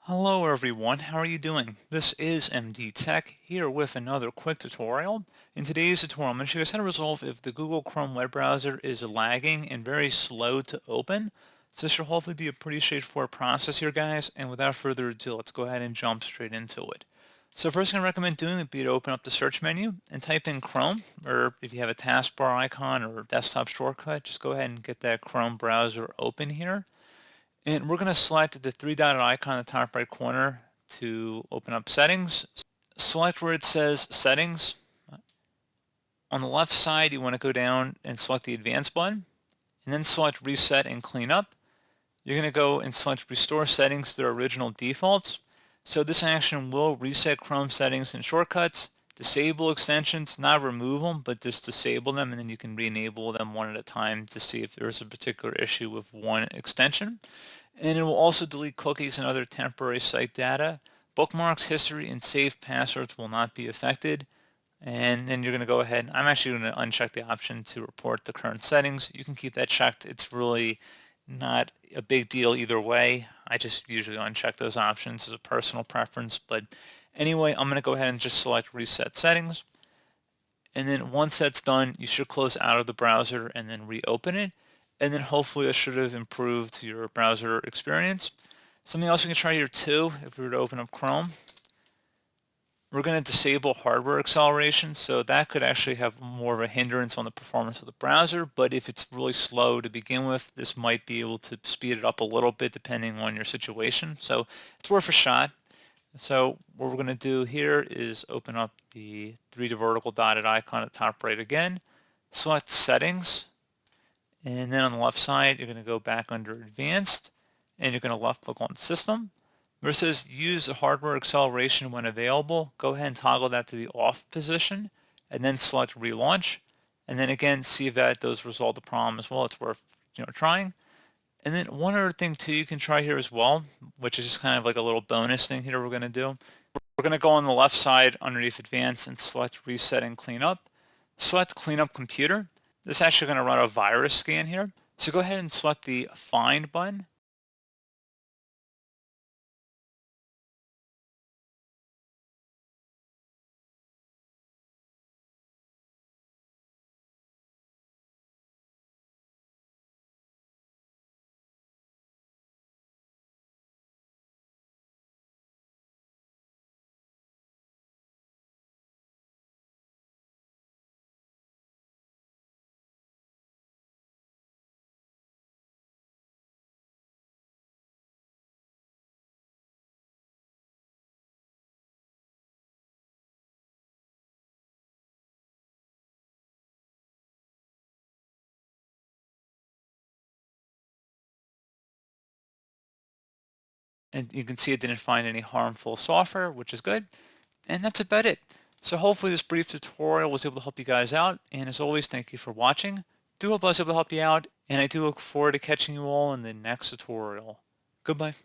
Hello everyone, how are you doing? This is MD Tech here with another quick tutorial. In today's tutorial, I'm going to show you guys how to resolve if the Google Chrome web browser is lagging and very slow to open. So this should hopefully be a pretty straightforward process here, guys, and without further ado, let's go ahead and jump straight into it. So first thing I recommend doing would be to open up the search menu and type in Chrome, or if you have a taskbar icon or desktop shortcut, just go ahead and get that Chrome browser open here. And we're going to select the three-dotted icon in the top right corner to open up settings. Select where it says settings. On the left side, you want to go down and select the advanced button, and then select reset and clean up. You're going to go and select restore settings to their original defaults. So this action will reset Chrome settings and shortcuts, disable extensions, not remove them, but just disable them, and then you can re-enable them one at a time to see if there's a particular issue with one extension. And it will also delete cookies and other temporary site data. Bookmarks, history, and saved passwords will not be affected. And then you're going to go ahead, I'm actually going to uncheck the option to report the current settings. You can keep that checked. It's really not a big deal either way. I just usually uncheck those options as a personal preference. But anyway, I'm going to go ahead and just select reset settings. And then once that's done, you should close out of the browser and then reopen it. And then hopefully it should have improved your browser experience. Something else we can try here too, if we were to open up Chrome, we're going to disable hardware acceleration, so that could actually have more of a hindrance on the performance of the browser, but if it's really slow to begin with, this might be able to speed it up a little bit depending on your situation, so it's worth a shot. So what we're going to do here is open up the three vertical dotted icon at the top right again, select settings, and then on the left side you're going to go back under advanced, and you're going to left click on system. Where it says use hardware acceleration when available, go ahead and toggle that to the off position and then select relaunch. And then again, see if that does resolve the problem as well. It's worth trying. And then one other thing too you can try here as well, which is just kind of like a little bonus thing here we're going to do. We're going to go on the left side underneath advanced and select reset and clean up. Select clean up computer. This is actually going to run a virus scan here. So go ahead and select the find button. And you can see it didn't find any harmful software, which is good. And that's about it. So hopefully this brief tutorial was able to help you guys out. And as always, thank you for watching. Do hope I was able to help you out. And I do look forward to catching you all in the next tutorial. Goodbye.